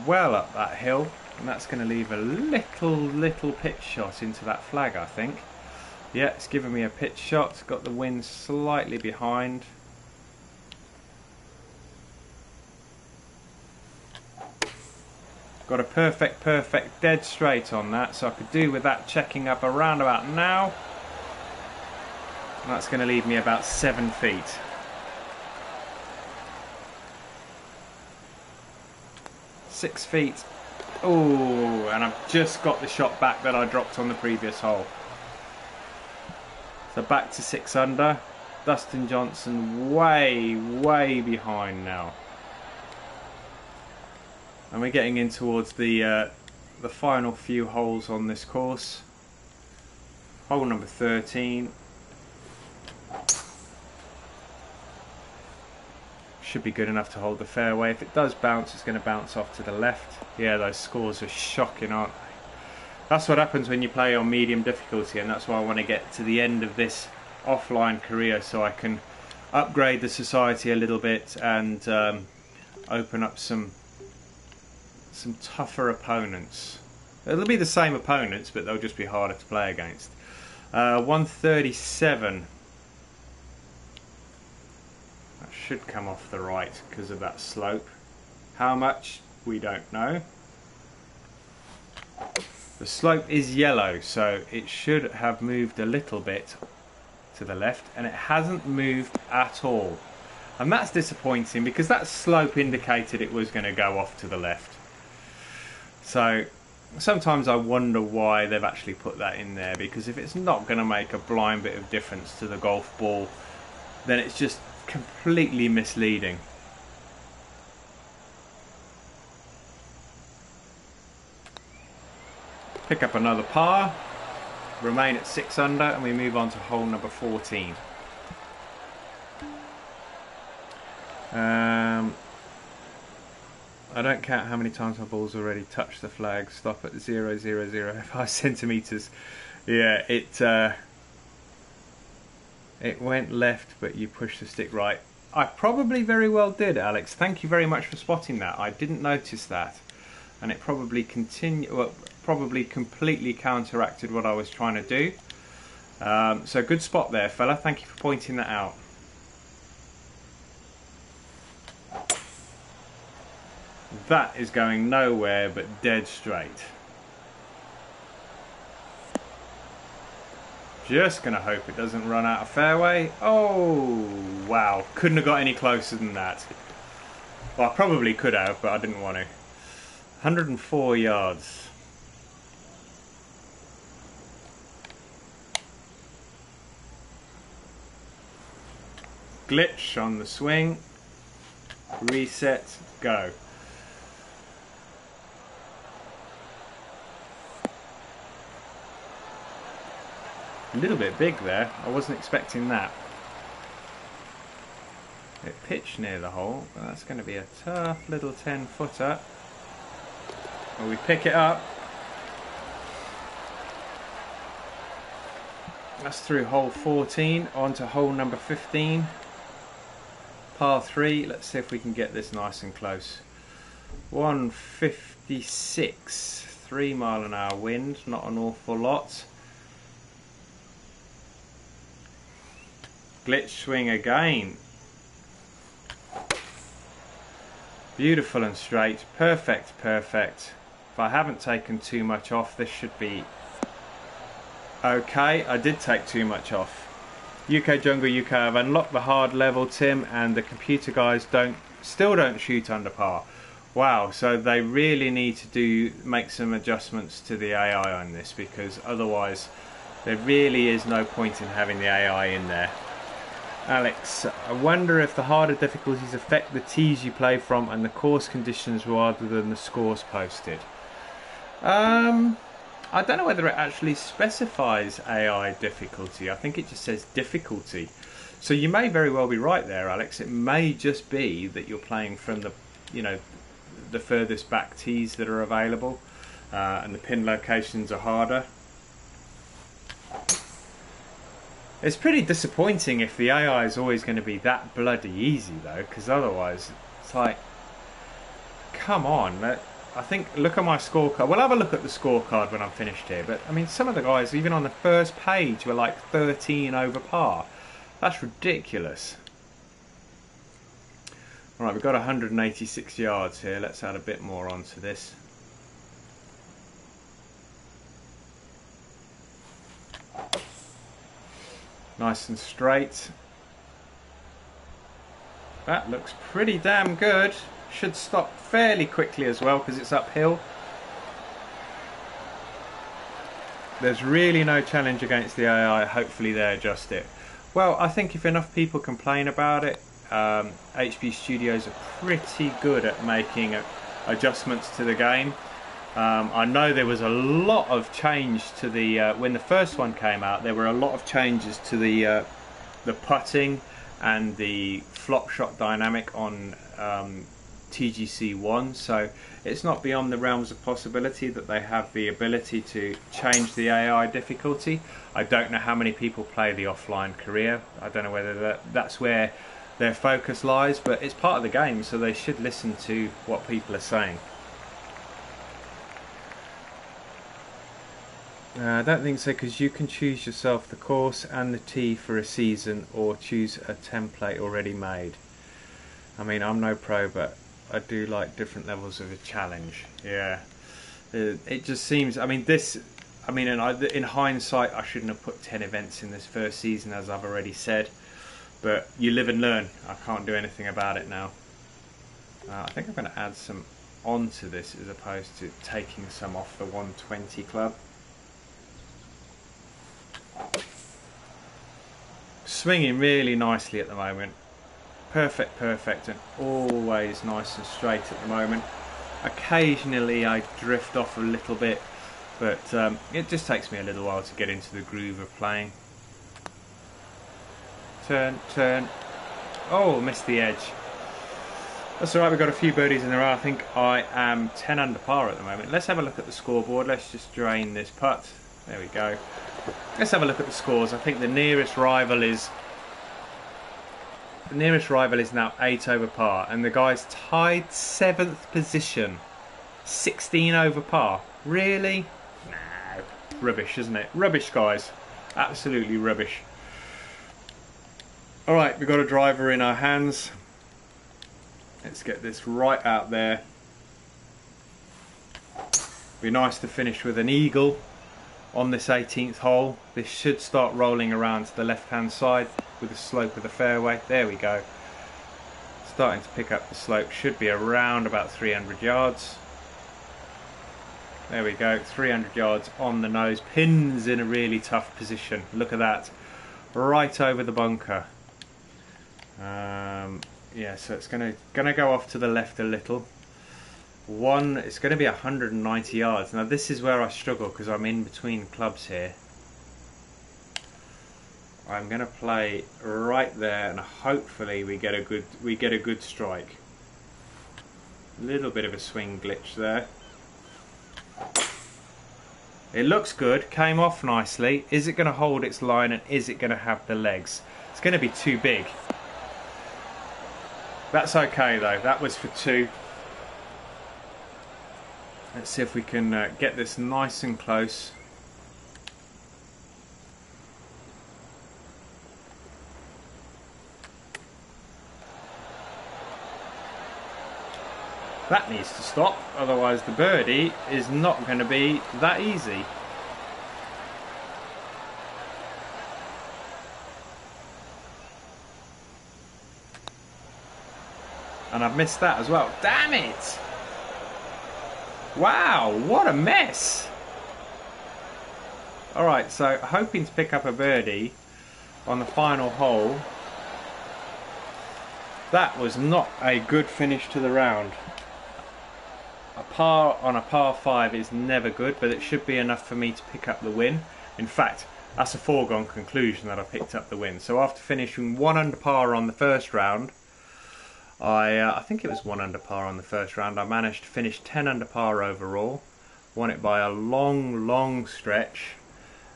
Well up that hill, and that's going to leave a little pitch shot into that flag, I think. Yeah, it's given me a pitch shot. Got the wind slightly behind. Got a perfect dead straight on that, so I could do with that checking up around about now. And that's going to leave me about 7 feet. 6 feet. Oh, and I've just got the shot back that I dropped on the previous hole. So back to 6 under. Dustin Johnson way behind now. And we're getting in towards the final few holes on this course. Hole number 13. Should be good enough to hold the fairway. If it does bounce, it's going to bounce off to the left. Yeah, those scores are shocking, aren't they? That's what happens when you play on medium difficulty, and that's why I want to get to the end of this offline career so I can upgrade the society a little bit and open up some tougher opponents. It'll be the same opponents, but they'll just be harder to play against. 137. That should come off the right because of that slope. How much? We don't know. The slope is yellow, so it should have moved a little bit to the left, and it hasn't moved at all. And that's disappointing because that slope indicated it was going to go off to the left. So sometimes I wonder why they've actually put that in there, because if it's not going to make a blind bit of difference to the golf ball, then it's just completely misleading. Pick up another par, remain at 6 under, and we move on to hole number 14. I don't count how many times my ball's already touched the flag. Stop at 0.005 centimeters. Yeah, it went left, but you pushed the stick right. I probably very well did, Alex. Thank you very much for spotting that. I didn't notice that, and it probably probably completely counteracted what I was trying to do. So good spot there, fella. Thank you for pointing that out. That is going nowhere but dead straight. Just gonna hope it doesn't run out of fairway. Oh wow, couldn't have got any closer than that. Well, I probably could have, but I didn't want to. 104 yards. Glitch on the swing. Reset, go. A little bit big there. I wasn't expecting that. It pitched near the hole, but that's going to be a tough little 10-footer. Well, we pick it up. That's through hole 14, on to hole number 15. Par 3. Let's see if we can get this nice and close. 156. 3 mile an hour wind, not an awful lot. Glitch swing again. Beautiful and straight. Perfect. If I haven't taken too much off, this should be okay. I did take too much off. UK Jungle UK, I've unlocked the hard level, Tim, and the computer guys still don't shoot under par. Wow, so they really need to make some adjustments to the AI on this, because otherwise there really is no point in having the AI in there. Alex, I wonder if the harder difficulties affect the tees you play from and the course conditions rather than the scores posted. I don't know whether it actually specifies AI difficulty. I think it just says difficulty. So you may very well be right there, Alex. It may just be that you're playing from the furthest back tees that are available, and the pin locations are harder. It's pretty disappointing if the AI is always going to be that bloody easy, though, because otherwise it's like, come on. I think, look at my scorecard. We'll have a look at the scorecard when I'm finished here, but I mean, some of the guys, even on the first page, were like 13 over par. That's ridiculous. Alright, we've got 186 yards here. Let's add a bit more onto this. Nice and straight. That looks pretty damn good. Should stop fairly quickly as well because it's uphill. There's really no challenge against the AI. Hopefully they adjust it. Well, I think if enough people complain about it, HB Studios are pretty good at making adjustments to the game. I know there was a lot of change to the when the first one came out. There were a lot of changes to the putting and the flop shot dynamic on TGC1, so it's not beyond the realms of possibility that they have the ability to change the AI difficulty. I don't know how many people play the offline career. I don't know whether that's where their focus lies, but it's part of the game, so they should listen to what people are saying. I don't think so, because you can choose yourself the course and the tee for a season, or choose a template already made. I mean, I'm no pro, but I do like different levels of a challenge. Yeah, it just seems. I mean, in hindsight, I shouldn't have put 10 events in this first season, as I've already said. But you live and learn. I can't do anything about it now. I think I'm going to add some onto this as opposed to taking some off the 120 club. Swinging really nicely at the moment. Perfect, and always nice and straight at the moment. Occasionally I drift off a little bit, but it just takes me a little while to get into the groove of playing. Turn. Oh, missed the edge. That's alright, we've got a few birdies in a row. I think I am 10 under par at the moment. Let's have a look at the scoreboard. Let's just drain this putt. There we go. Let's have a look at the scores. I think the nearest rival is now 8 over par, and the guy's tied 7th position, 16 over par. Really? No. Rubbish, isn't it? Rubbish, guys. Absolutely rubbish. Alright, we've got a driver in our hands. Let's get this right out there. Be nice to finish with an eagle on this 18th hole. This should start rolling around to the left hand side with the slope of the fairway. There we go. Starting to pick up the slope. Should be around about 300 yards. There we go, 300 yards on the nose. Pins in a really tough position. Look at that. Right over the bunker. Yeah, so it's gonna go off to the left a little. It's going to be 190 yards. Now this is where I struggle because I'm in between clubs here. I'm going to play right there, and hopefully we get a good strike. A little bit of a swing glitch there. It looks good. Came off nicely. Is it going to hold its line, and is it going to have the legs? It's going to be too big. That's okay though. That was for 2. Let's see if we can get this nice and close. That needs to stop, otherwise the birdie is not going to be that easy. And I've missed that as well. Damn it! Wow, what a mess! Alright, so hoping to pick up a birdie on the final hole. That was not a good finish to the round. A par on a par 5 is never good, but it should be enough for me to pick up the win. In fact, that's a foregone conclusion that I picked up the win. So after finishing 1 under par on the first round, I think it was 1 under par on the first round, I managed to finish 10 under par overall. Won it by a long stretch.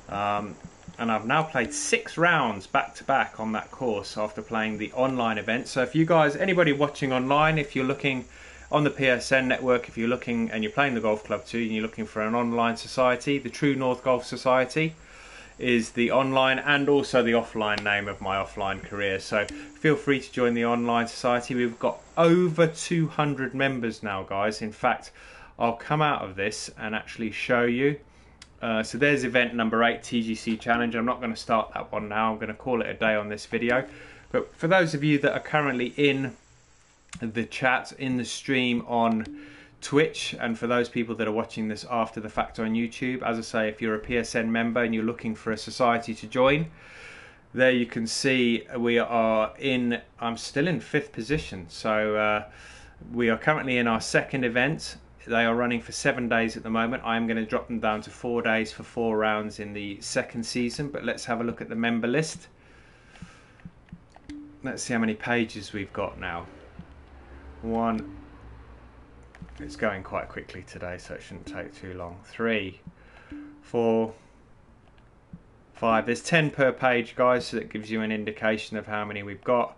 And I've now played 6 rounds back to back on that course after playing the online event. So if you guys, anybody watching online, if you're looking on the PSN network, if you're looking and you're playing the Golf Club 2 and you're looking for an online society, the True North Golf Society is the online and also the offline name of my offline career. So feel free to join the online society. We've got over 200 members now, guys. In fact, I'll come out of this and actually show you. So there's event number 8, TGC Challenge. I'm not going to start that one now. I'm going to call it a day on this video. But for those of you that are currently in the chat, in the stream on Twitch, and for those people that are watching this after the fact on YouTube, as I say, if you're a PSN member and you're looking for a society to join, there you can see we are in, I'm still in 5th position. So we are currently in our 2nd event. They are running for 7 days at the moment. I'm going to drop them down to 4 days for 4 rounds in the 2nd season. But let's have a look at the member list. Let's see how many pages we've got now. 1. It's going quite quickly today, so it shouldn't take too long. 3, 4, 5. There's 10 per page, guys, so that gives you an indication of how many we've got.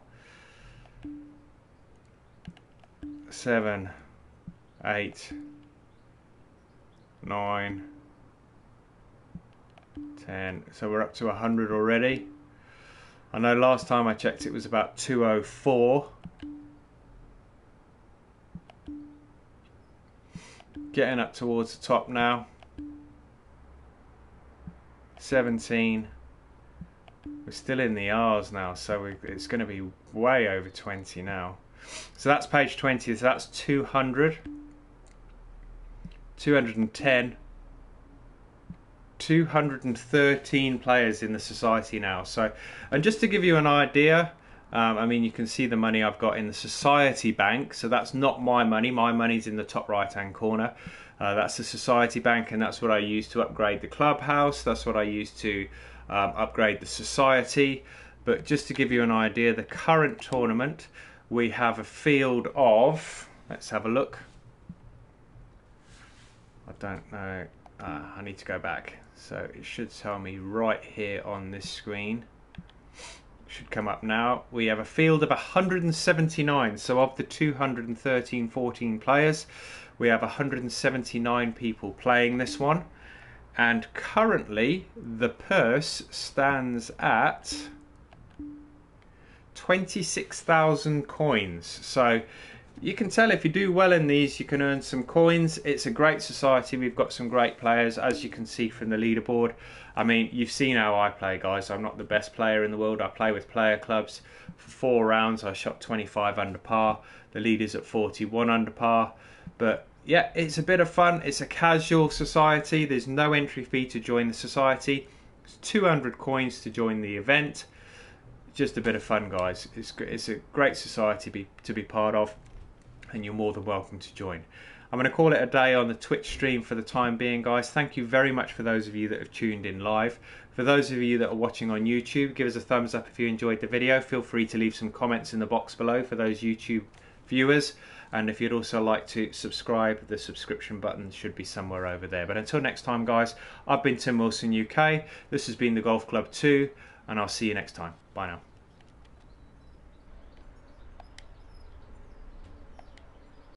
7, 8, 9, 10. So we're up to 100 already. I know last time I checked it was about 204. Getting up towards the top now. 17. We're still in the R's now, so it's going to be way over 20 now. So that's page 20, so that's 200. 210, 213 players in the society now. So, and just to give you an idea, I mean, you can see the money I've got in the society bank. So that's not my money. My money's in the top right hand corner. That's the society bank, and that's what I use to upgrade the clubhouse. That's what I use to upgrade the society. But just to give you an idea, the current tournament, we have a field of, let's have a look. I don't know. I need to go back. So it should tell me right here on this screen. Should come up now. We have a field of 179. So of the 214 players, we have 179 people playing this one. And currently the purse stands at 26,000 coins. So you can tell if you do well in these, you can earn some coins. It's a great society. We've got some great players, as you can see from the leaderboard. I mean, you've seen how I play, guys. I'm not the best player in the world. I play with player clubs. For 4 rounds, I shot 25 under par. The leader's at 41 under par. But yeah, it's a bit of fun. It's a casual society. There's no entry fee to join the society. It's 200 coins to join the event. Just a bit of fun, guys. It's a great society to be part of, and you're more than welcome to join. I'm going to call it a day on the Twitch stream for the time being, guys. Thank you very much for those of you that have tuned in live. For those of you that are watching on YouTube, give us a thumbs up if you enjoyed the video. Feel free to leave some comments in the box below for those YouTube viewers. And if you'd also like to subscribe, the subscription button should be somewhere over there. But until next time, guys, I've been Tim Wilson UK. This has been the Golf Club 2, and I'll see you next time. Bye now.